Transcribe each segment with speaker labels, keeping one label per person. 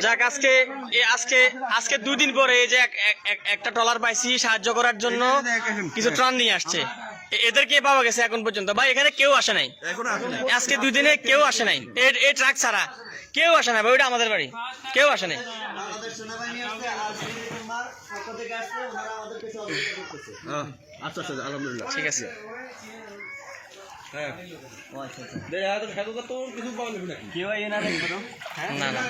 Speaker 1: যাক আজকে আজকে 2 দিন পরে এই যে একটা ট্রলার পাইছি সাহায্য করার জন্য কিছু ত্রাণ নিয়ে আসছে। এদেরকে পাওয়া গেছে এখন পর্যন্ত। ভাই এখানে কেউ আসে নাই, আজকে 2 দিনে কেউ আসে নাই, এই ট্রাক ছাড়া কেউ আসে নাই ভাই। ওইটা আমাদের বাড়ি, কেউ আসে নাই।
Speaker 2: আচ্ছা আচ্ছা আলহামদুলিল্লাহ
Speaker 1: ঠিক আছে। না না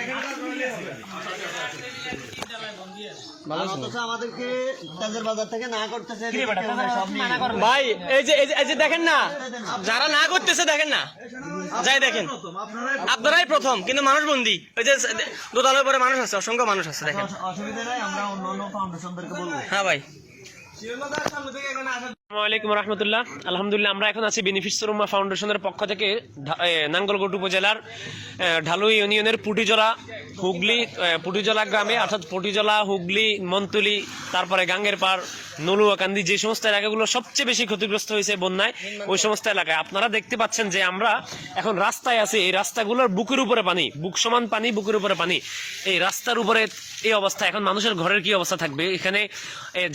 Speaker 2: আমাদেরকে তাদের বাজার থেকে না করতেছে
Speaker 1: ভাই, এই যে দেখেন না, যারা না করতেছে দেখেন না, যাই দেখেন আপনারাই প্রথম, কিন্তু মানুষ বন্দি। ওই যে দোতলার পরে মানুষ আছে, অসংখ্য মানুষ আছে দেখেন।
Speaker 2: অসুবিধা নাই, আমরা অন্য ফাউন্ডেশনদেরকে বলবো।
Speaker 1: হ্যাঁ ভাই।
Speaker 3: আসসালামু রহমতুল্লাহ। আলহামদুলিল্লাহ, আমরা এখন আছি বেনিফিট সুরমা ফাউন্ডেশনের পক্ষ থেকে নাঙ্গলকোট উপজেলার ঢালু ইউনিয়নের পুটিজলা গ্রামে, অর্থাৎ পুটিজলা, হুগলি, মন্তুলি, তারপরে গাঙ্গের পাড়, নলুয়াকান্দি, যে সমস্ত এলাকাগুলো সবচেয়ে বেশি ক্ষতিগ্রস্ত হয়েছে বন্যায়, ওই সমস্ত এলাকায় আপনারা দেখতে পাচ্ছেন যে আমরা এখন রাস্তায় আছি। এই রাস্তাগুলোর বুকের উপরে পানি, বুক সমান পানি, বুকের উপরে পানি। এই রাস্তার উপরে এই অবস্থা, এখন মানুষের ঘরের কি অবস্থা থাকবে? এখানে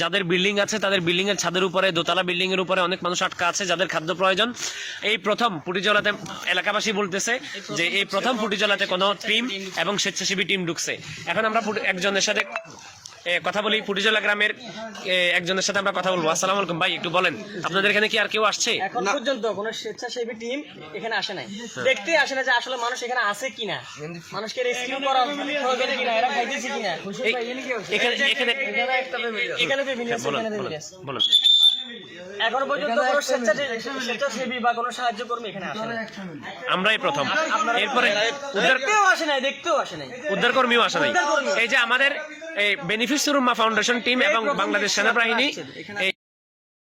Speaker 3: যাদের বিল্ডিং আছে তাদের বিল্ডিং এর ছাদের উপরে, দোতলা বিল্ডিং এর উপরে অনেক মানুষ আটকা আছে, যাদের খাদ্য প্রয়োজন। এই প্রথম পুটিজলাতে এলাকাবাসী বলতেছে যে এই প্রথম পুটিজলাতে কোনো টিম এবং স্বেচ্ছাসেবী টিম ঢুকছে। এখন আমরা একজনের সাথে কথা বলি, পুটিজলা গ্রামের একজনের সাথে আমরা কথা বলবো। আসসালামু আলাইকুম ভাই, একটু বলেন আপনাদের এখানে কি আর কেউ আসছে?
Speaker 1: এখন পর্যন্ত কোনো স্বেচ্ছাসেবী টিম এখানে আসে নাই, দেখতে আসে না যে আসলে মানুষ এখানে আছে কিনা, মানুষকে রেস্কিউ করা হবে কিনা, এরা খাইতেছে কিনা।
Speaker 3: বলুন।
Speaker 1: এখন পর্যন্ত কোনো স্বেচ্ছাসেবী বা কোনো সাহায্য কর্মী এখানে আসে নাই,
Speaker 3: আমরাই প্রথম। এরপরে
Speaker 1: দেখতেও আসে নাই,
Speaker 3: উদ্ধার কর্মীও আসে নাই। এই যে আমাদের এই বেনিফিট সুরমা ফাউন্ডেশন টিম এবং বাংলাদেশ সেনাবাহিনী